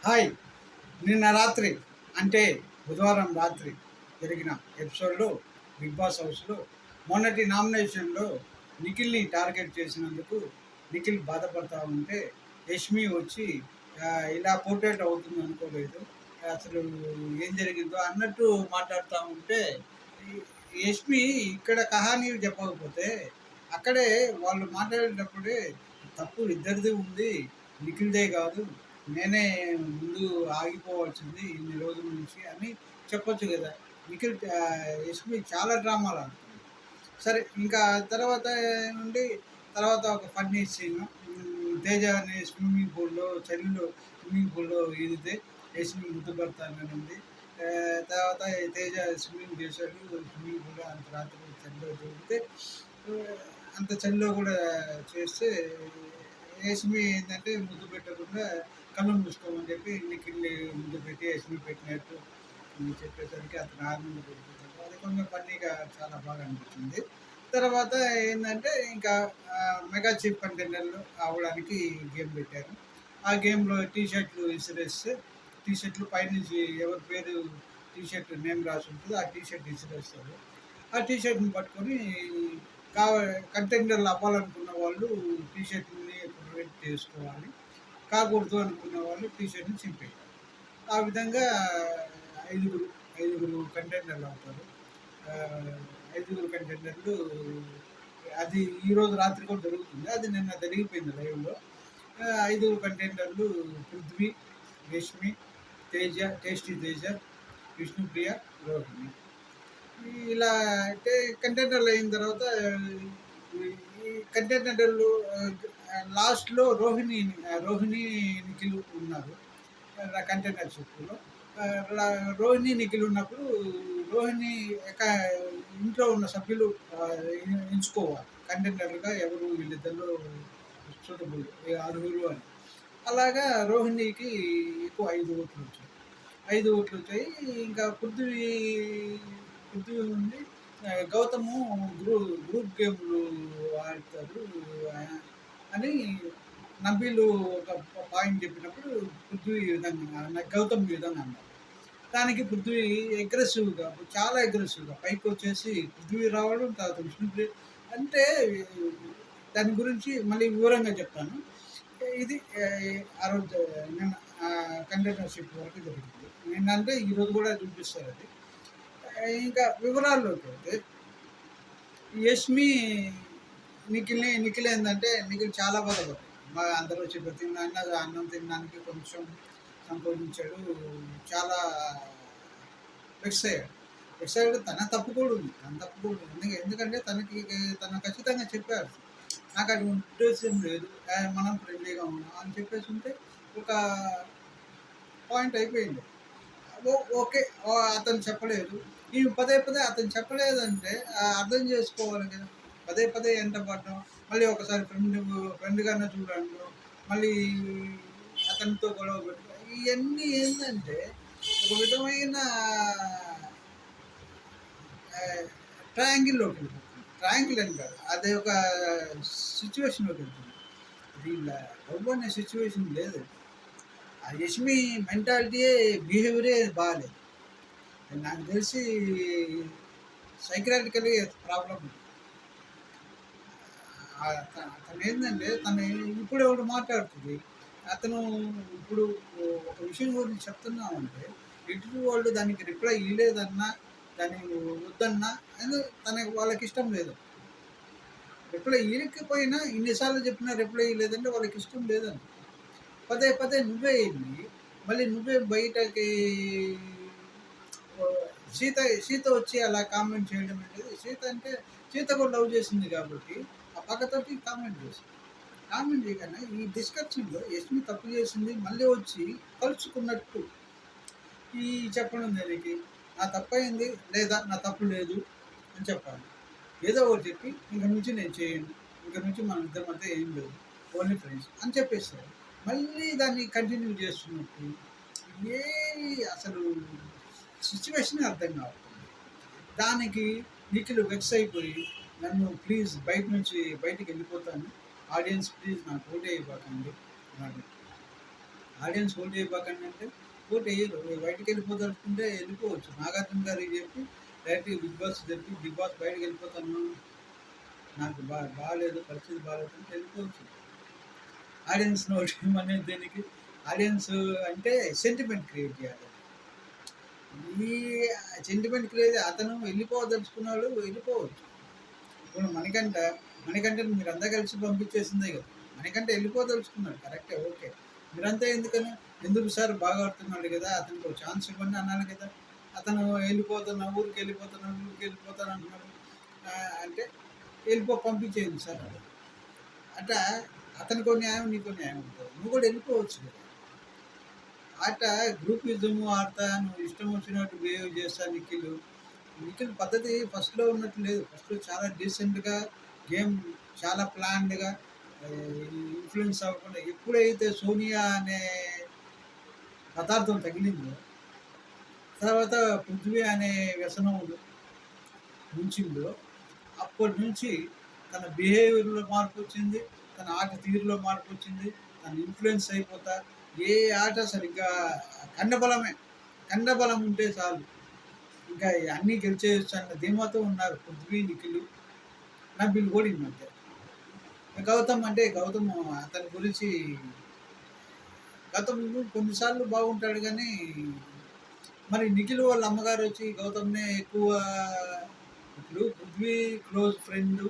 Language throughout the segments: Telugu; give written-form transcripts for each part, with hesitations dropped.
హాయ్! నిన్న రాత్రి అంటే బుధవారం రాత్రి జరిగిన ఎపిసోడ్‌లో 'బిగ్ బాస్' హౌస్‌లో మొన్నటి నామినేషన్‌లో నిఖిల్‌ని టార్గెట్ చేసినందుకు నిఖిల్ బాధపడతా ఉంటే యష్మి వచ్చి ఇలా పోర్ట్రేట్ అవుతుంది అనుకోలేదు. అసలు ఏం జరిగిందో అన్నట్టు మాట్లాడుతా ఉంటే ఈ యష్మి ఇక్కడ కహానీలు చెప్పకపోతే అక్కడే వాళ్ళు మాట్లాడేటప్పుడే తప్పు ఇద్దరిది ఉంది. నిఖిల్‌దే కాదు. నేనే ముందు ఆగిపోవాల్సింది ఇన్ని రోజుల నుంచి అని చెప్పొచ్చు కదా! నిఖిల్ యష్మి చాలా డ్రామాలు ఆడుతుంది. సరే ఇంకా తర్వాత నుండి తర్వాత ఒక ఫన్నీ సీను తేజని స్విమ్మింగ్ పూల్‌లో ఈదితే యష్మి ముద్దు పెడతాననింది. తర్వాత తేజ స్విమ్మింగ్ చేశాడు. స్విమ్మింగ్ పూల్‌లో అంత రాత్రి చలిలో దూకితే ఆహ్, అంత చలిలో కూడా చేస్తే యష్మి ఏంటంటే ముద్దు పెట్టకుండా కళ్ళు మూసుకోమని చెప్పి నిఖిల్‌ని ముద్దు పెట్టి యష్మి పెట్టినట్టు చెప్పేసరికి అతను ఆనందపడిపోతాడు. అది కొంచెం ఫన్నీగా చాలా బాగా అనిపించింది. తర్వాత ఏందంటే ఇంకా మెగా చీఫ్ కంటెండర్లు అవ్వడానికి గేమ్ పెట్టారు. ఆ గేమ్‌లో టీ షర్ట్‌లు విసిరేస్తే టీ షర్ట్‌లు పైనుంచి ఎవరి పేరు టీ షర్ట్ నేమ్ రాసి ఉంటుందో ఆ టీ షర్ట్ విసిరేస్తారు. ఆ టీ షర్ట్‌ని పట్టుకొని కావ కంటెండర్లు అవ్వాలనుకున్న వాళ్ళు టీ షర్ట్‌ని ప్రివెంట్ చేసుకోవాలి. కాకూడదు అనుకున్న వాళ్ళు టీ షర్ట్‌ని చింపేయాలి. ఆ విధంగా ఐదుగురు, ఐదుగురు కంటెండర్లు అవుతారు. ఆహ్, ఐదుగురు కంటెండర్లు అది ఈరోజు రాత్రి కూడా జరుగుతుంది. అది నిన్న జరిగిపోయింది లైవ్‌లో. ఐదుగురు కంటెండర్లు పృథ్వీ, యష్మి, తేజ, టేస్టీ తేజ, విష్ణుప్రియ, రోహిణి. ఇలా అంటే కంటెండర్లు అయిన తర్వాత ఈ కంటెండర్లు లాస్ట్‌లో రోహిణి, నిఖిల్ ఉన్నారు. కంటెండర్‌షిప్‌లో. రోహిణి, నిఖిల్ ఉన్నప్పుడు రోహిణి ఎక ఇంట్లో ఉన్న సభ్యులు ఎంచుకోవాలి. కంటెండర్‌లుగా ఎవరు వీళ్ళిద్దరిలో సూటబుల్ అర్హులు అని. అలాగా రోహిణికి ఎక్కువ 5 ఓట్లు వచ్చాయి. 5 ఓట్లు వచ్చాయి. ఇంకా పృథ్వీ నుండి గౌతము గ్రూప్ గేమ్‌లు ఆడతారు అని నబీలు ఒక పాయింట్ చెప్పినప్పుడు పృథ్వీ ఈ విధంగా గౌతమ్ ఈ విధంగా అన్నారు. దానికి పృథ్వీ చాలా అగ్రెసివ్‌గా పైకొచ్చేసి పృథ్వీ రావడం, తర్వాత విష్ణుప్రియ అంటే దాని గురించి మళ్ళీ వివరంగా చెప్తాను. ఇది ఆ రోజు నిన్న కంటెండర్‌షిప్ వరకు జరిగింది. నిన్నంటే ఈరోజు కూడా చూపిస్తారది. ఇంకా వివరాల్లోకి వెళ్తే యష్మి నిఖిల్ ఏందంటే నిఖిల్ చాలా బాధపడ్డాడు. అందరూ వచ్చి ప్రతిదాన్ని అన్నం తినడానికి కొంచెం సంకోచించాడు. చాలా వెక్స్ అయ్యాడు. వెక్స్ అయ్యాడు. తన తప్పు కూడా ఉంది. ఎందుకంటే తను ఖచ్చితంగా చెప్పారు. నాకు అటువంటి ఉద్దేశ్యం లేదు. మనం ఫ్రెండ్లీగా ఉన్నాం అని చెప్పేసి ఉంటే ఒక పాయింట్ అయిపోయింది. ఓకే. అతను చెప్పలేదు. ఈమె పదే పదే అతను చెప్పలేదంటే అర్థం చేసుకోవాలి కదా! పదే పదే ఎంట పడడం, మళ్ళీ ఒకసారి ఫ్రెండ్‌గానే చూడడం, మళ్ళీ అతనితో గొడవ పెట్టుకోవడం. ఇయన్నీ ఏందంటే ఒక విధమైన ఆహ్, ట్రయాంగిల్‌లోకి వెళ్ళిపోతుంది. ట్రయాంగిల్ అని కాదు. అది ఒక సిట్యుయేషన్‌లోకి వెళ్తుంది. వీళ్ళ లవ్ అనే సిట్యుయేషన్ లేదు. ఆ యష్మి మెంటాలిటీయే బిహేవియరే బాలేదు. నాకు తెలిసి సైకలాజికల్లీ ప్రాబ్లమ్ ఉంది. తనేందంటే ఇప్పుడు ఒకటి మాట్లాడుతుంది. అతను ఇప్పుడు ఒక విషయం గురించి చెప్తున్నామంటే ఎదుటి వాళ్ళు దానికి రిప్లై ఇయ్యలేదన్నా, దాన్ని వద్దన్నా వాళ్ళకిష్టం లేదు. రిప్లై ఇయ్యకపోయినా ఇన్ని సార్లు చెప్పినా రిప్లై ఇయ్యలేదంటే వాళ్ళకిష్టం లేదని. పదే పదే నువ్వే ఎళ్లి మళ్ళీ నువ్వే బయటకి సీత వచ్చి అలా కామెంట్ చేయడం అనేది సీత కూడా లవ్ చేసింది కాబట్టి ఆ పక్కతోటి కామెంట్ చేసింది. కామెంట్ చేయగానే ఈ డిస్కషన్‌లో యష్మి తప్పు చేసింది మళ్ళీ వచ్చి కలుసుకున్నట్టు ఈ చెప్పడం దేనికి? నా తప్పయింది లేదా నా తప్పు లేదు అని చెప్పాలి. ఏదో ఒకటి చెప్పి ఇంక నుంచి నేను చేయను. ఇంక నుంచి మన ఇద్దరి మధ్య ఏం లేదు. ఓన్లీ ఫ్రెండ్స్ అని చెప్పేసారు. మళ్ళీ దాన్ని కంటిన్యూ చేస్తున్నట్టు ఏమి అసలు సిట్యుయేషనే అర్థం కావట్లేదు. దానికి నిఖిల్ వెక్స్ అయిపోయి నన్ను ప్లీజ్ బయటికి వెళ్ళిపోతాను. ఆడియన్స్ ప్లీజ్ నాకు ఓటే ఇవ్వకండి అన్నాడు. ఆడియన్స్ ఓటు వేయబాకండి అంటే ఓటు వేయరు. బయటికి వెళ్ళిపోదలుచుకుంటే వెళ్ళిపోవచ్చు. నాగార్జున గారికి చెప్పి డైరెక్ట్‌గా బిగ్ బాస్ చెప్పి, బిగ్ బాస్ బయటకి వెళ్ళిపోతాను, నాకు బాలేదు, పరిస్థితి బాలేదు అంటే వెళ్ళిపోవచ్చు. ఆడియన్స్‌ని ఓటు వేయమనేది దేనికి? ఆడియన్స్ అంటే సెంటిమెంట్ క్రియేట్ చేయాలి. ఈ సెంటిమెంట్ క్రియేట్ అతను వెళ్ళిపోదలుచుకున్నాడు, వెళ్ళిపోవచ్చు. ఇప్పుడు మణికంఠని మీరంతా కలిసి పంపించేసిందే కదా! మణికంఠ వెళ్ళిపోదలుచుకున్నాడు కరెక్టే, ఓకే. మీరంతా ఎందుకని, ఎందుకు సార్ బాగా ఆడుతున్నాడు కదా, అతనికి ఒక ఛాన్స్ ఇవ్వండి అనాలి కదా! అతను ఊరికెళ్ళిపోతాను అంటున్నాడు. అంటే పంపించేయండి సార్ అది. అట్లా అతనికో న్యాయం, నీకో న్యాయం ఉంటుంది. నువ్వు కూడా వెళ్ళిపోవచ్చు కదా! అట్లా గ్రూపిజము ఆడతా, నువ్వు ఇష్టం వచ్చినట్టు బిహేవ్ చేస్తా నిఖిల్ పద్ధతి ఫస్ట్‌లో ఉన్నట్టు లేదు. ఫస్ట్‌లో చాలా డీసెంట్‌గా గేమ్ చాలా ప్లాన్డ్‌గా ఇన్‌ఫ్లుయెన్స్ అవ్వకుండా ఎప్పుడైతే సోనియా అనే పదార్థం తగిలిందో, తర్వాత పృథ్వీ అనే వ్యసనం ముంచిందో, అప్పటి నుంచి తన బిహేవియర్‌లో మార్పొచ్చింది, తన ఆట తీరులో మార్పొచ్చింది, తను ఇన్‌ఫ్లుయెన్స్ అయిపోతా ఏ ఆట సరిగ్గా కండబలమే. కండబలం ఉంటే చాలు. ఇంకా అన్నీ గెలిచేయొచ్చు అన్న ధీమాతో ఉన్నారు పృథ్వీ, నిఖిల్, నబిల్ కూడా ఈ మధ్య. గౌతమ్ అతని గురించి గౌతమ్ కొన్నిసార్లు బాగుంటాడు కానీ, మరి నిఖిల్ వాళ్ళ అమ్మగారు వచ్చి గౌతమ్‌నే ఎక్కువ, ఇప్పుడు పృథ్వీ క్లోజ్ ఫ్రెండ్,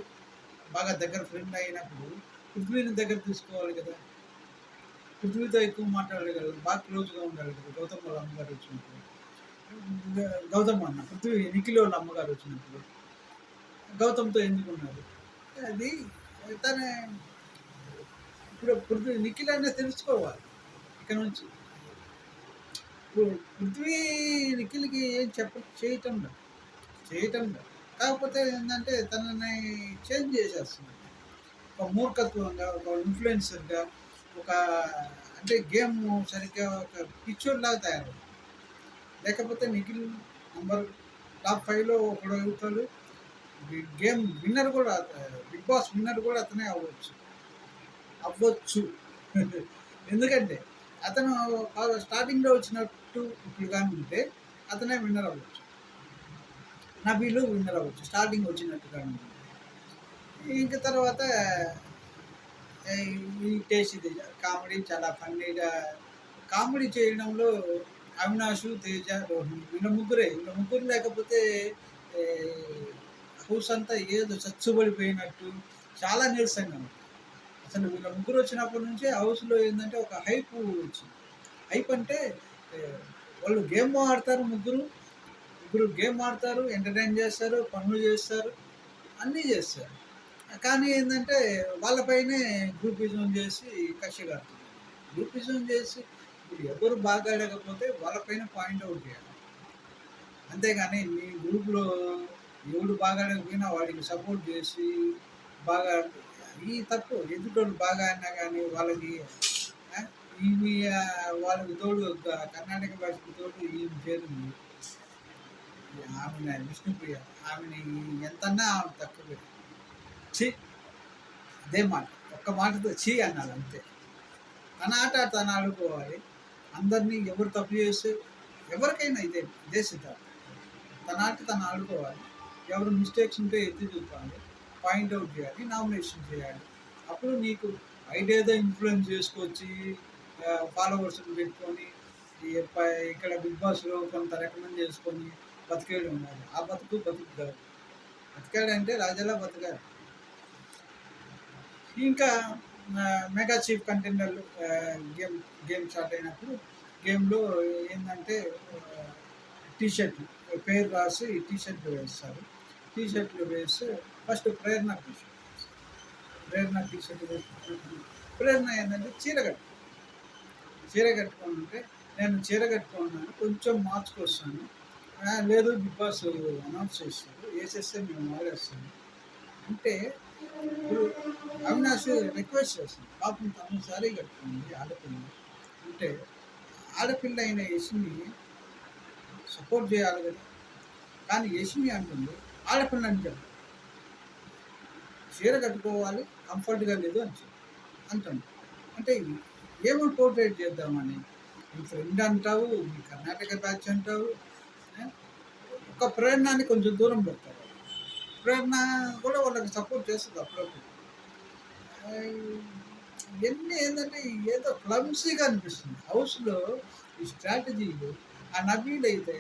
బాగా దగ్గర ఫ్రెండ్ అయినప్పుడు పృథ్వీని దగ్గర తీసుకోవాలి కదా! పృథ్వీతో ఎక్కువ మాట్లాడాలి కదా! బాగా క్లోజ్‌గా ఉండాలి కదా! గౌతమ్ వాళ్ళ అమ్మగారు వచ్చినప్పుడు. గౌతమ్ అన్న పృథ్వీ నిఖిల్ వాళ్ళ అమ్మగారు వచ్చినప్పుడు గౌతమ్‌తో ఎందుకున్నారు? అది తన ఇప్పుడు పృథ్వీ నిఖిల్ అనేది తెలుసుకోవాలి ఇక నుంచి. ఇప్పుడు పృథ్వీ నిఖిల్‌కి ఏం చేయటం లేదు. కాకపోతే ఏంటంటే తనని చేంజ్ చేసేస్తున్నారు. ఒక మూర్ఖత్వంగా, ఒక ఇన్‌ఫ్లుయెన్సర్‌గా, ఒక అంటే గేమ్ సరిగ్గా ఒక పిచ్చోడిలాగా తయారవుతుంది. లేకపోతే నిఖిల్ టాప్ 5లో ఒకడు అవుతాడు. గేమ్ విన్నర్ కూడా, బిగ్ బాస్ విన్నర్ కూడా అతనే అవ్వచ్చు. ఎందుకంటే అతను స్టార్టింగ్లో వచ్చినట్టు ఇప్పుడు కానీ ఉంటే అతనే విన్నర్ అవ్వచ్చు. నబీలు విన్నర్ అవ్వచ్చు స్టార్టింగ్ వచ్చినట్టు కానీ ఉంటే. ఇంక తర్వాత ఈ టేస్ట్ కామెడీ చాలా ఫన్నీగా కామెడీ చేయడంలో అవినాష్, తేజ, రోహిణి వీళ్ళ ముగ్గురు లేకపోతే హౌస్ అంతా ఏదో చచ్చుబడిపోయినట్టు చాలా నీరసంగా ఉంది. అసలు వీళ్ళ ముగ్గురు వచ్చినప్పటి నుంచే హౌస్‌లో ఏందంటే ఒక హైప్ వచ్చింది. హైప్ అంటే వాళ్ళు గేమ్ ఆడతారు ముగ్గురు గేమ్ ఆడతారు, ఎంటర్‌టైన్ చేస్తారు, పనులు చేస్తారు, అన్నీ చేస్తారు. కానీ ఏందంటే వాళ్ళపైనే గ్రూపిజం చేసి కక్ష కడుతున్నారు. గ్రూపిజం చేసి ఇప్పుడు ఎవరు బాగా ఆడకపోతే వాళ్ళపైన పాయింట్ అవుట్ చేయాలి. అంతేగాని మీ గ్రూప్‌లో ఎవడు బాగా ఆడకపోయినా వాడికి సపోర్ట్ చేసి బాగా ఈ తప్పు. ఎదుటోళ్ళు బాగా ఆడినా కానీ వాళ్ళకి ఈమె వాళ్ళకి తోడు కర్ణాటక భాషకి తోడు ఈమె చేరింది. ఆమె విష్ణుప్రియ. ఆమెని ఎంతన్నా ఆమె తక్కువే. ఛీ! అదే మాట. ఒక్క మాటతో ఛీ అనాలి అంతే. తన ఆట తను ఆడుకోవాలి. అందరినీ ఎవరు తప్పు చేస్తే ఎవరికైనా ఇదే సిద్ధాంతం. తన ఆట తను ఆడుకోవాలి. ఎవరు మిస్టేక్స్ ఉంటే ఎత్తి చూపాలి, పాయింట్అవుట్ చేయాలి, నామినేషన్ చేయాలి. అప్పుడు నీకు బయటేదో ఇన్ఫ్లుయెన్స్ చేసుకొచ్చి ఫాలోవర్స్ని పెట్టుకొని ఇక్కడ బిగ్ బాస్లో కొంత రికమెండ్ చేసుకొని బతికేడు ఉండాలి. ఆ బతుకు కాదు. బతికాడంటే రాజాలా బతకాలి. ఇంకా మెగా చీఫ్ కంటెండర్లు గేమ్ స్టార్ట్ అయినప్పుడు గేమ్లో ఏంటంటే టీషర్ట్లు పేరు రాసి టీషర్ట్లు వేస్తారు. టీషర్ట్లు వేస్తే ఫస్ట్ ప్రేరణ టీషర్ట్ వేసుకున్నప్పుడు ప్రేరణ ఏంటంటే చీర కట్టుకొని ఉంటే నేను చీర కట్టుకున్నాను, కొంచెం మార్చుకొస్తాను, లేదు బిగ్ బాస్ అనౌన్స్ చేస్తారు, వేసేస్తే మేము వాడేస్తాము అంటే ఇప్పుడు అవినాష్ రిక్వెస్ట్ చేస్తుంది. పాపం తను సారీ కట్టుకుంది ఆడపిల్ల అంటే ఆడపిల్ల అయిన యష్మి సపోర్ట్ చేయాలి కదా. కానీ యష్మి అంటుంది ఆడపిల్ల అంటే చీర కట్టుకోవాలి, కంఫర్ట్గా లేదు అని అంటుంది. అంటే ఏమని పోర్ట్రేట్ చేద్దామని. మీ ఫ్రెండ్ అంటావు, మీ కర్ణాటక బ్యాచ్ అంటావు. ఆ! ఒక ప్రేరణని కొంచెం దూరం పెడతారు. ప్రేరణ కూడా వాళ్ళకి సపోర్ట్ చేస్తది అప్పుడప్పుడు. ఆహ్, ఇయన్నీ ఏందంటే ఏదో క్లమ్సీగా అనిపిస్తుంది. హౌస్‌లో ఈ స్ట్రాటజీలు ఆ నబీలయితే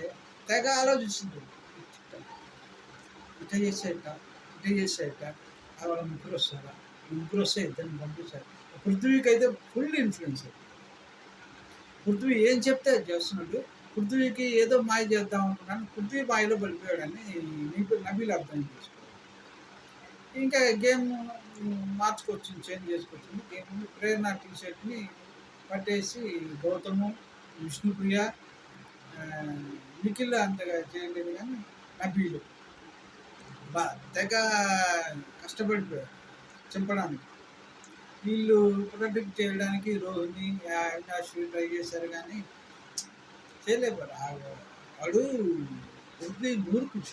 తెగ ఆలోచిస్తుంటాడు. ఇట్ట చేస్తే ఎట్టా? ఇట్ట చేస్తే ఎట్టా? వాళ్ళ ముగ్గురొస్తారా? ముగ్గురొస్తే ఇద్దరిని పంపించాలి. పృథ్వీకైతే ఫుల్ ఇన్‌ఫ్లుయెన్స్. పృథ్వీ ఏం చెప్తే అది చేస్తున్నాడు. పృథ్వీకి ఏదో మాయ చేద్దాం అనుకున్నాను. పృథ్వీ మాయలో పడిపోయాడని నబీల్ అర్థం చేసుకోవాలి. ఇంకా గేమ్ మార్చుకొచ్చింది, చేంజ్ చేసుకొచ్చింది. గేమ్ ప్రేరణ టీ షర్ట్‌ని పట్టేసి గౌతము, విష్ణుప్రియ, నిఖిల్ అంతగా చేయలేదు కానీ నబీలు తెగ కష్టపడిపోయారు చింపడానికి. వీళ్ళు ప్రొటెక్ట్ చేయడానికి రోహిణి, అవినాష్ ట్రై చేశారు కానీ చేయలేకపోయారు. వాడు పృథ్వీ మూర్ఖుడు.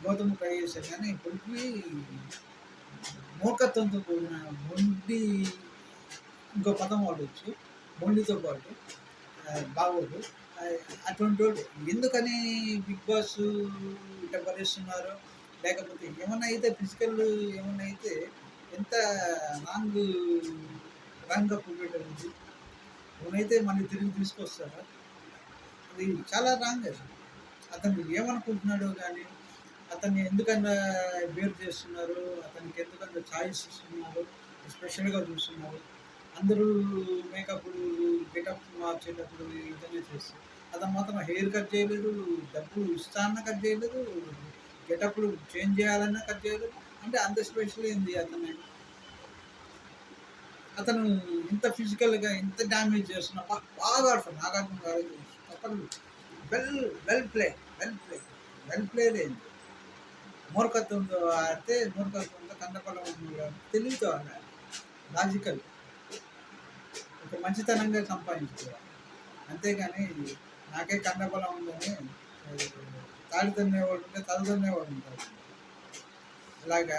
గౌతమ్ ట్రై చేశారు కానీ పృథ్వీ మూర్ఖత్వంతో కూడిన మొండి, ఇంకో పదం వాడవచ్చు, మొండితో పాటు బాగోదు. అటువంటి వాళ్ళు ఎందుకని బిగ్ బాస్ ఇట్లా భరిస్తున్నారో, లేకపోతే ఏమన్నా అయితే ఫిజికల్ ఏమన్నా అయితే ఎంత రాంగ్ రాంగ్గా చూపెట్టలేదు. ఏమైతే మనకి తిరిగి తీసుకొస్తారా, అది చాలా రాంగ్ అది. అతను ఏమనుకుంటున్నాడో కానీ, అతన్ని ఎందుకన్నా బేర్ చేస్తున్నారు, అతనికి ఎందుకన్నా ఛాయిస్ ఇస్తున్నారు, స్పెషల్గా చూస్తున్నారు. అందరూ మేకప్లు, గెటప్ మార్చేటప్పుడు ఈ విధంగా చేస్తారు. అతను మాత్రం హెయిర్ కట్ చేయలేదు, డబ్బులు ఇస్తా అన్న కట్ చేయలేదు, గెటప్లు చేంజ్ చేయాలన్నా కట్ చేయలేదు. అంటే అంత స్పెషల్ ఏంది అతను? అతను ఇంత ఫిజికల్గా ఇంత డ్యామేజ్ చేస్తున్నా బాగా ఆడతాడు. నాగార్జున గారు తప్పదు. Well well play well play well play లేదు. మూర్ఖత్వంతో ఆడితే మూర్ఖత్వంతో కందపడం తెలివితో ఆడాలి. లాజికల్ ఒక మంచితనంగా సంపాదించుకోవాలి. అంతేగాని నాకే కండబలం ఉందని తాళి తన్నేవాడు ఉంటే తల తన్నేవాడు ఉంటాడు. అలాగా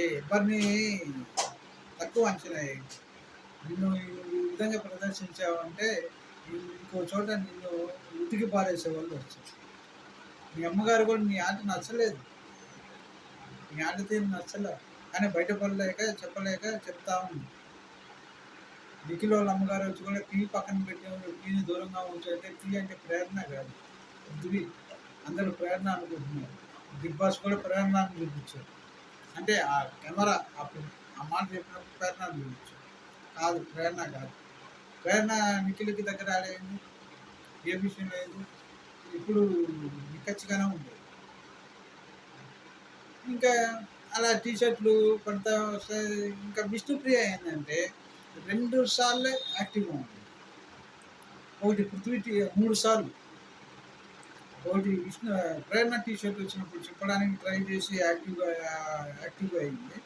ఎవరిని తక్కువ అంచనా నిన్ను ఈ విధంగా ప్రదర్శించావంటే ఇంకో చోట నిన్ను ఉతికి పారేసే వాళ్ళు వచ్చారు. మీ అమ్మగారు కూడా నీ ఆట నచ్చలేదు, నీ ఆట తీరు నచ్చలే, కానీ బయటపడలేక చెప్పలేక చెప్తా ఉంది. నిఖిల్ వాళ్ళ అమ్మగారు వచ్చి కూడా టీ పక్కన పెట్టేవాళ్ళు, టీని దూరంగా ఉంచంటే టీ అంటే ప్రేరణ కాదు, పృథ్వీ. అందరూ ప్రేరణ అనుకుంటున్నారు. బిగ్ బాస్ కూడా ప్రేరణ అని చూపించారు. అంటే ఆ కెమెరా అప్పుడు ఆ మాట చెప్పినప్పుడు ప్రేరణ చూపించారు. కాదు, ప్రేరణ కాదు. ప్రేరణ నిఖిల్కి దగ్గర ఆడేది ఏ విషయం లేదు. ఇప్పుడు నిక్కచ్చిగానే ఉంది. ఇంకా అలా టీషర్ట్లు పడతా వస్తాయి. ఇంకా విష్ణుప్రియ ఏంటంటే 2 సార్లే యాక్టివ్గా ఉంది. ఒకటి పృథ్వీ 3 సార్లు. ఒకటి ప్రేరణ టీషర్ట్ వచ్చినప్పుడు చెప్పడానికి ట్రై చేసి యాక్టివ్గా అయింది.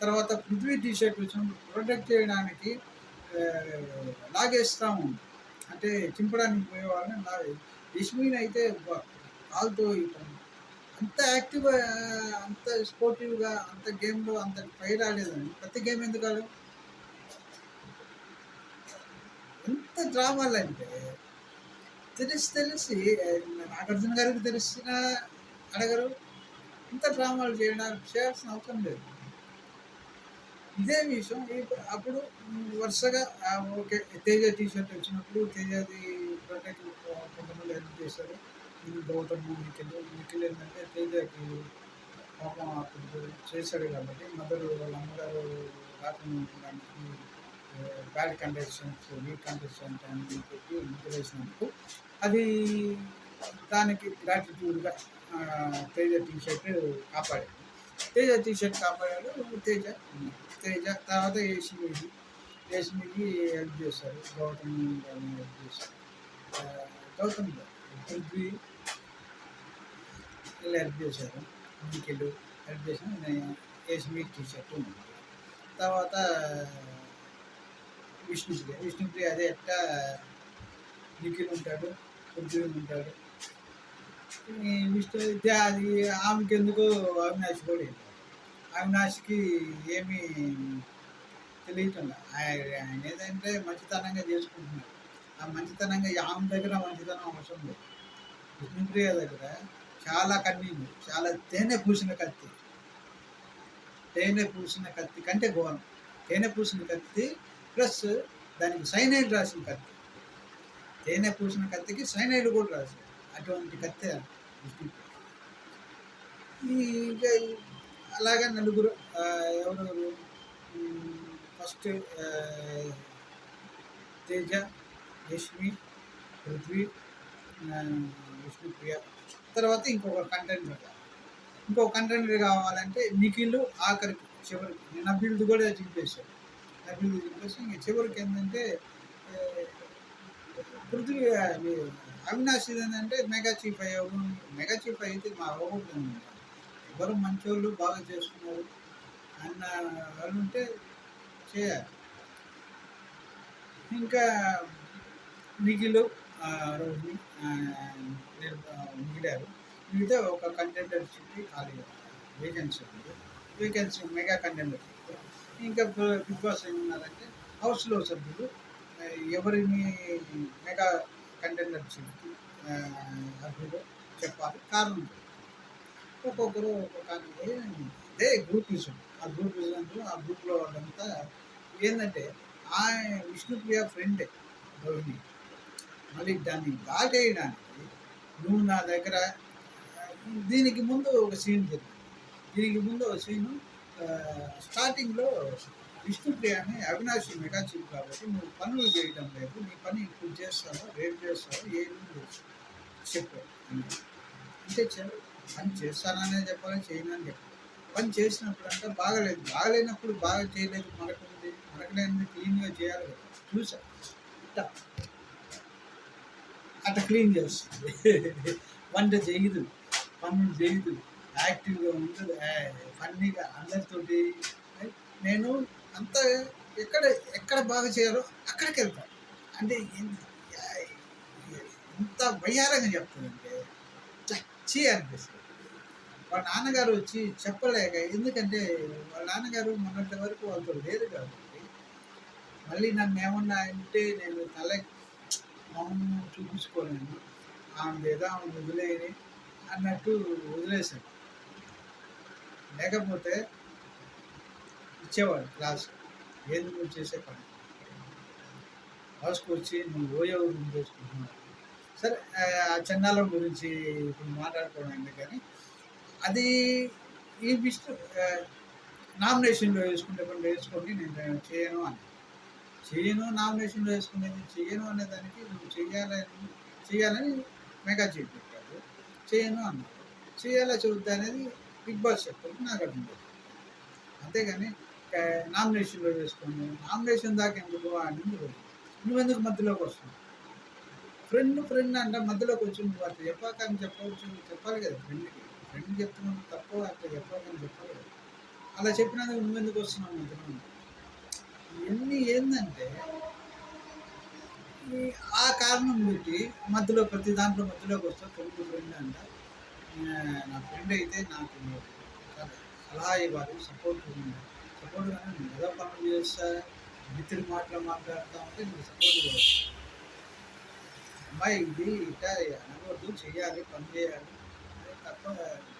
తర్వాత పృథ్వీ టీషర్ట్ వచ్చినప్పుడు ప్రొటెక్ట్ చేయడానికి లాగేస్తూ ఉంది. అంటే చింపడానికి పోయే వాళ్ళని యష్మిన్ అయితే కాలుతో అంత యాక్టివ్గా, అంత స్పోర్టివ్గా, అంత గేమ్లో అంత ఫైర్ ఆడేదండి. ప్రతి గేమ్ ఎందుకు ఆడదు? ఎంత డ్రామాలు అంటే తెలిసి నాగార్జున గారికి తెలిసిన అడగరు. ఇంత డ్రామాలు చేయాల్సిన అవసరం లేదు. ఇదే విషయం అప్పుడు వరుసగా ఓకే, తేజ టీషర్ట్ వచ్చినప్పుడు తేజది ప్రొటెక్ట్ కొంతమంది హెల్ప్ చేశారు. గౌతమ్ నిఖిల్ ఏంటంటే తేజకి పాపం అప్పుడు చేశాడు కాబట్టి వాళ్ళ అమ్మగారు రాకుండా ఉండడానికి బ్యాడ్ కండిషన్స్, వీక్ కండిషన్స్ అని పెట్టి ముద్ర వేసినందుకు అది దానికి గ్రాటిట్యూడ్గా తేజ టీషర్ట్ కాపాడాడు. తేజ టీషర్ట్ కాపాడాడు. తేజ తర్వాత యష్మికి హెల్ప్ చేశారు. గౌతమ్ గారిని హెల్ప్ చేశారు. గౌతమ్ పృథ్వీ వీళ్ళు హెల్ప్ చేశారు. నిఖిల్ హెల్ప్ చేసిన యష్మి టీషర్ట్ ఉంది. తర్వాత విష్ణుప్రియ అదే ఎట్టా నిఖిల్ ఉంటాడు, పృథ్వీ ఉంటాడు. అది ఆమెకి ఎందుకో అవినాష్ కూడా అవినాష్కి ఏమీ తెలియటంలా. ఆయన ఏదంటే మంచితనంగా చేసుకుంటున్నాడు. ఆ మంచితనంగా ఆమె దగ్గర మంచితనం అవసరం లేదు. విష్ణుప్రియ దగ్గర చాలా కన్నీళ్ళు, చాలా తేనె పూసిన కత్తి. తేనె పూసిన కత్తి కంటే ఘోరం. తేనె పూసిన కత్తి ప్లస్ దానికి సైనైడ్ రాసిన కత్తి. తేనె పూసిన కత్తికి సైనైడ్ కూడా రాశారు. అటువంటి కత్తి విష్ణుప్రియ. ఇంకా అలాగే నలుగురు ఎవరెవరు ఫస్ట్ తేజ, యష్మి, పృథ్వీ, విష్ణుప్రియ. తర్వాత ఇంకొక కంటెండర్ కావాలంటే నిఖిల్ ఆఖరికి చివరికి నబీల్ది కూడా చింపేశాడు. నబీల్ది చింపేసి ఇంక చివరికి ఏంటంటే పృథ్వీ అవినాష్ ఏంటంటే మెగా చీఫ్ అయ్యావు. మెగా చీఫ్ అయితే మా అవ్వకూడదు. ఎవరు మంచోళ్ళు బాగా చేస్తున్నారు అన్న వాళ్ళు ఉంటే చేయాలి. ఇంకా నిఖిల్, రోహిణి మిగిలారు. మిగతా ఒక కంటెండర్షిప్ ఖాళీ వేకెన్సీ మెగా కంటెండర్షిప్. ఇంకా బిగ్ బాస్ ఏమన్నారంటే హౌస్లో సభ్యులు ఎవరిని మెగా కంటెండర్షిప్కి అర్హులు చెప్పాలి. కారణం ఒక్కొక్కరు ఒక్కొక్క అదే గ్రూపిజం. ఆ గ్రూపిజంలో ఆ గ్రూప్లో వాళ్ళంతా ఏంటంటే విష్ణుప్రియ ఫ్రెండే రోహిణి. మళ్ళీ దాన్ని దాటేయడానికి నువ్వు నా దగ్గర దీనికి ముందు ఒక సీన్ జరిగింది. దీనికి ముందు ఒక సీను స్టార్టింగ్లో విష్ణుప్రియని అవినాష్ మెగా చీఫ్ కాబట్టి నువ్వు పనులు చేయడం లేదు, నీ పని ఇప్పుడు చేస్తావో రేపు చేస్తావో ఏమి చెప్పు అంటే పని చేస్తాననే చెప్పాలి, చేయనని చెప్పాలి. పని చేసినప్పుడు అంటే బాగలేనప్పుడు బాగా చేయలేదు మనకుంది, మనకులేనిది క్లీన్గా చేయాలి కదా. చూసా అట్లా క్లీన్ చేస్తుంది. వంట చేయదు, పనులు చేయదు, యాక్టివ్గా ఉండదు, ఫన్నీగా అందరితోటి. నేను అంత ఎక్కడ బాగా చేయాలో అక్కడికి వెళ్తాను. అంటే ఎంత వయ్యారంగా చెప్తుందంటే చచ్చి అనిపిస్తుంది. వాళ్ళ నాన్నగారు వచ్చి చెప్పలేక, ఎందుకంటే వాళ్ళ నాన్నగారు మొన్నటి వరకు వాళ్ళతో లేదు కాబట్టి మళ్ళీ నన్ను ఏమన్నా అంటే నేను మౌనం చూపించుకోలేను, ఆమె లేదా ఆమె వదిలేయని అన్నట్టు వదిలేశాను. లేకపోతే ఇచ్చేవాడు క్లాస్, ఏది నువ్వు చేసే పని క్లాస్కి వచ్చి నువ్వు ఓయో గురించి చేసుకుంటున్నావు. సరే, ఆ చండాలం గురించి ఇప్పుడు మాట్లాడుకోవడం కానీ అది ఈ నామినేషన్లో వేసుకుంటే కొన్ని వేసుకోండి, నేను చేయను నామినేషన్లో వేసుకునేది చేయను అనేదానికి నువ్వు చేయాలని మెగా చీఫ్ చెప్పాడు. చేయను అన్నాడు. చేయాలా చూద్దా అనేది బిగ్ బాస్ చెప్పారు. నాకు అర్థం లేదు. అంతేగాని నామినేషన్లో వేసుకోండి, నామినేషన్ దాకా ఎందుకు అని నువ్వెందుకు మధ్యలోకి వస్తున్నావు? ఫ్రెండ్ అంటే మధ్యలోకి వచ్చి నువ్వు అట్లా చెప్పాకని చెప్పాలి కదా. ఫ్రెండ్ చెప్తున్నావు తప్పు, అట్లా చెప్పాకని చెప్పాలి కదా. అలా చెప్పినందుకు నువ్వెందుకు వస్తున్నావు మధ్యలో? ఇవన్నీ ఏంటంటే ఆ కారణం పెట్టి మధ్యలో ప్రతి దాంట్లో మధ్యలోకి వస్తా. ఫ్రెండ్ అంట, నా ఫ్రెండ్ అయితే నాకు సలహా ఇవ్వాలి, సపోర్ట్గానే నేను ఏదో పనులు చేస్తా, మిత్రులు మాట్లాడుతూ ఉంటే నీకు సపోర్ట్ కూడా. అమ్మాయి ఇది ఇట్లా అనవద్దు, చేయాలి, పని చేయాలి తప్ప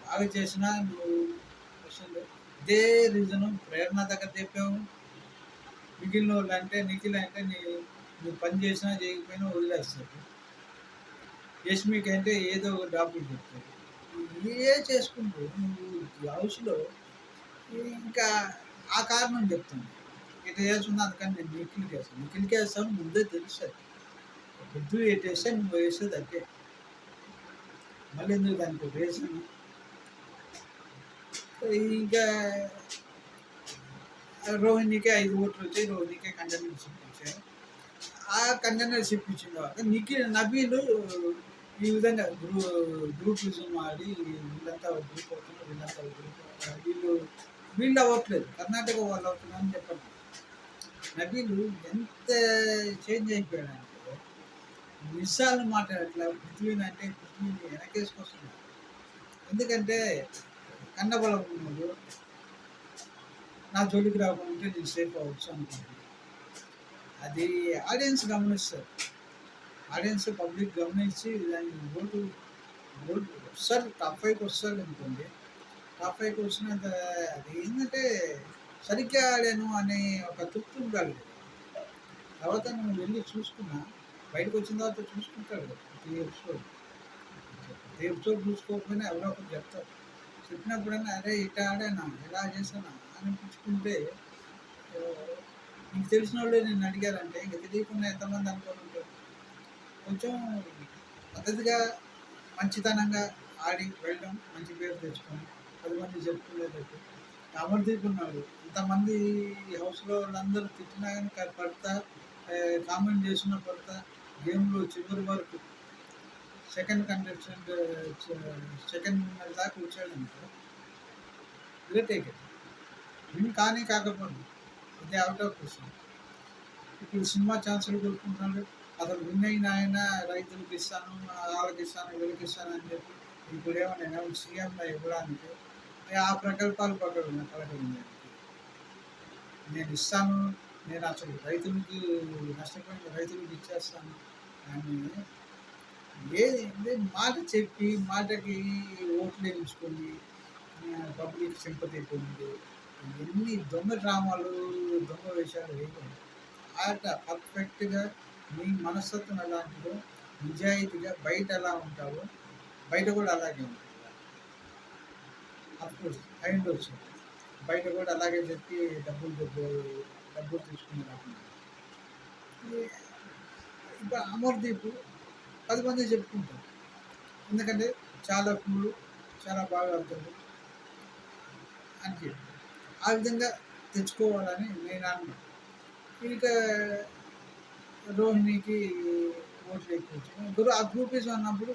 బాగా చేసినా నువ్వు వస్తుంది. ఇదే రీజను ప్రేరణ దగ్గర చెప్పావు. మిగిలిన వాళ్ళు అంటే నిఖిల్ అంటే నువ్వు పని చేసినా చేయకపోయినా వదిలేస్తారు. యష్మికి అంటే ఏదో ఒక డాక్టర్ చెప్తారు. చేసుకుంటూ నువ్వు హౌస్లో ఇంకా ఆ కారణం చెప్తాను. ఇట్లా చేస్తున్నా అందుకని నేను నిఖిల్కి వేస్తాను ముందే తెలుస్తుంది. పొద్దు వేసేస్తే నువ్వు వేసేది అంతే. మళ్ళీ ఎందుకు దానికి వేసాను. ఇంకా రోహిణికే 5 ఓట్లు వచ్చాయి. రోహిణికే కంటెండర్షిప్ ఇచ్చారు. ఆ కంటెండర్షిప్ ఇచ్చిన తర్వాత నబీలు ఈ విధంగా గ్రూపిజం ఆడి వీళ్ళంతా గ్రూప్ అవుతున్నారు, వీళ్ళంతా గ్రూప్ వీళ్ళు అవ్వట్లేదు. కర్ణాటక వాళ్ళు అవుతున్నారని చెప్పండి. నబీలు ఎంత చేంజ్ అయిపోయాడంటే నిజాలు మాట్లాడట్లా. పృథ్వీని అంటే పృథ్వీని వెనకేసుకొస్తున్నారు. ఎందుకంటే కండబలం ఉన్నాడు. నా జోలికి రాకుండా ఉంటే నేను సేఫ్ అవ్వచ్చు అనుకుంటున్నాను. అది ఆడియన్స్ గమనిస్తారు. ఆడియన్స్ పబ్లిక్ గమనించి దాన్ని ఓటు వస్తారు. టాప్ 5కి వస్తారు అనుకోండి. టాప్ 5కి వచ్చినంత అది ఏంటంటే సరిగ్గా ఆడాను అనే ఒక తృప్తి ఉండాలి. తర్వాత నువ్వు వెళ్ళి చూసుకున్నా బయటకు వచ్చిన తర్వాత చూసుకుంటాడు ప్రతి ఎపిసోడ్. ప్రతి ఎపిసోడ్ చూసుకోకపోయినా ఎవరో ఒకరు చెప్తారు. చెప్పినప్పుడైనా అరే ఇట్లా ఆడానా ఎలా చేశానా అనిపించుకుంటే నీకు తెలిసిన వాళ్ళు నేను అడిగారంటే ఇంక తెలియకుండా ఎంతమంది అనుకోని ఉంటారు. కొంచెం పద్ధతిగా మంచితనంగా ఆడి వెళ్ళడం మంచి పేరు తెచ్చుకొని 10 మంది చెప్పుకునేటట్టు. అమర్దీప్ ఉన్నాడు ఇంతమంది హౌస్లో వాళ్ళందరూ తిట్టినా కానీ పడతా కామెంట్ చేసిన పడతా గేమ్లో చివరి వరకు సెకండ్ కంటెస్టెంట్ సెకండ్ విన్నర్ దాకా వచ్చాడంటే గ్రేట్ కదా. విన్ కానీ కాకపోయింది ఇది అవుట్ ఆఫ్ క్వశ్చన్. ఇప్పుడు సినిమా ఛాన్సులు కోరుకుంటున్నాడు. అసలు విన్ అయిన ఆయన రైతులకు ఇస్తాను వాళ్ళకి ఇస్తాను వీళ్ళకి ఇస్తాను అని చెప్పి ఇప్పుడు ఏమన్నా సీఎంగా ఇవ్వడానికి ఆ ప్రకల్పాలు పలకడింది. నేను ఇస్తాను, నేను అసలు రైతులకి నష్టపోయిన రైతులకు ఇచ్చేస్తాను అని ఏ మాట చెప్పి మాటకి ఓట్లు వేయించుకొని పబ్లిక్ సింపతి పొంది ఎన్ని దొంగ డ్రామాలు దొంగ వేషాలు వేయకూడదు. ఆట పర్ఫెక్ట్గా నీ మనస్తత్వం ఎలాంటిదో నిజాయితీగా బయట ఎలా ఉంటావో బయట కూడా అలాగే ఉంటుంది. అఫ్కోర్స్ అయి ఉండొచ్చు బయట కూడా అలాగే చెప్పి డబ్బులు తీసుకుని రాకుండా. ఇప్పుడు అమర్దీప్ 10 మంది చెప్పుకుంటారు. ఎందుకంటే చాలా కూల్, చాలా బాగా ఆడుతాడు అని చెప్పి ఆ విధంగా తెచ్చుకోవాలని నేను అన్నాను. ఇంకా రోహిణికి ఓట్లు ఎక్కువ వచ్చాయి. ఆ గ్రూపీస్ అన్నప్పుడు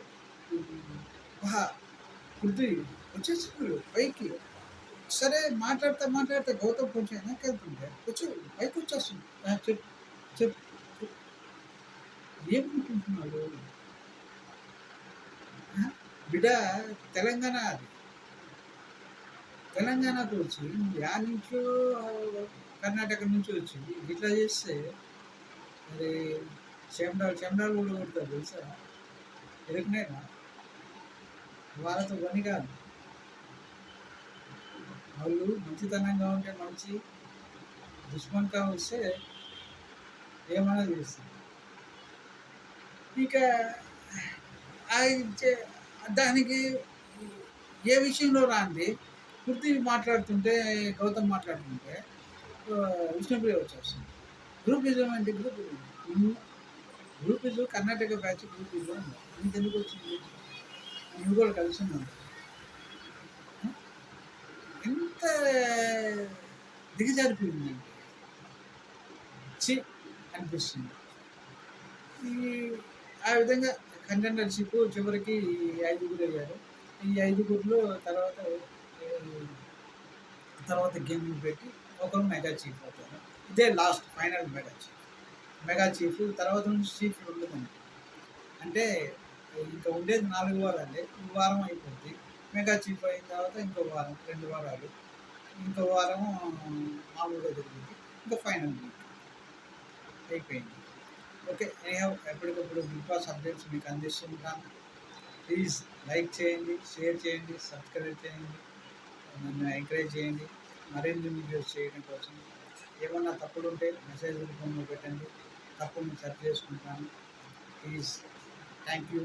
పృథ్వీ వచ్చేసి పైకి సరే మాట్లాడితే గౌతమ్ కొంచెం వెనక్కి వెళ్తుంటే వచ్చి పైకి వచ్చేస్తుంది. చెప్పు చెప్పు ఏమనుకుంటున్నాడు బిడ్డ? తెలంగాణ అది తెలంగాణకు వచ్చి యా నుంచో కర్ణాటక నుంచి వచ్చి ఇట్లా చేస్తే మరి చెమడాలు కూడా కొడతారు తెలుసా? ఎరుకునేనా వాళ్ళతో పని కాదు. వాళ్ళు మంచితనంగా ఉంటే మంచి, దుష్మన్గా వస్తే ఏమైనా చేస్తారు. ఇక దానికి ఏ విషయంలో రాంది పృథ్వీ మాట్లాడుతుంటే గౌతమ్ మాట్లాడుతుంటే విష్ణుప్రియ వచ్చేస్తుంది. గ్రూపిజం అంటే గ్రూపిజం కర్ణాటక బ్యాచ్ గ్రూపిజం నీకు ఎందుకు వచ్చింది? నువ్వు కూడా కలిసి ఉన్నావు. ఎంత దిగజారిపోయిందంటే చి అనిపిస్తుంది. ఆ విధంగా కంటెండర్షిప్ చివరికి 5గురు అయ్యారు. ఈ 5గురిలో తర్వాత గేమ్లు పెట్టి ఒకరు మెగా చీఫ్ అవుతారు. ఇదే లాస్ట్ ఫైనల్ మెగా చీఫ్ తర్వాత నుంచి చీఫ్ ఉండదండి. అంటే ఇంకా ఉండేది 4 వారాలే. ఈ వారం అయిపోద్ది. మెగా చీఫ్ అయిన తర్వాత ఇంకో వారం 2 వారాలు ఇంకో వారం మామూలుగా జరిగింది. ఇంకా ఫైనల్ అయిపోయింది. ఓకే, ఎప్పటికప్పుడు బిగ్ బాస్ అప్డేట్స్ మీకు అందిస్తుంటాను. ప్లీజ్ లైక్ చేయండి, షేర్ చేయండి, సబ్స్క్రైబ్ చేయండి, నన్ను ఎంకరేజ్ చేయండి మరిన్ని వీడియోస్ చేయడం కోసం. ఏమన్నా తప్పులు ఉంటే మెసేజ్ రూపంలో పెట్టండి, తప్పుని సరి చేసుకుంటాను. Please, thank you.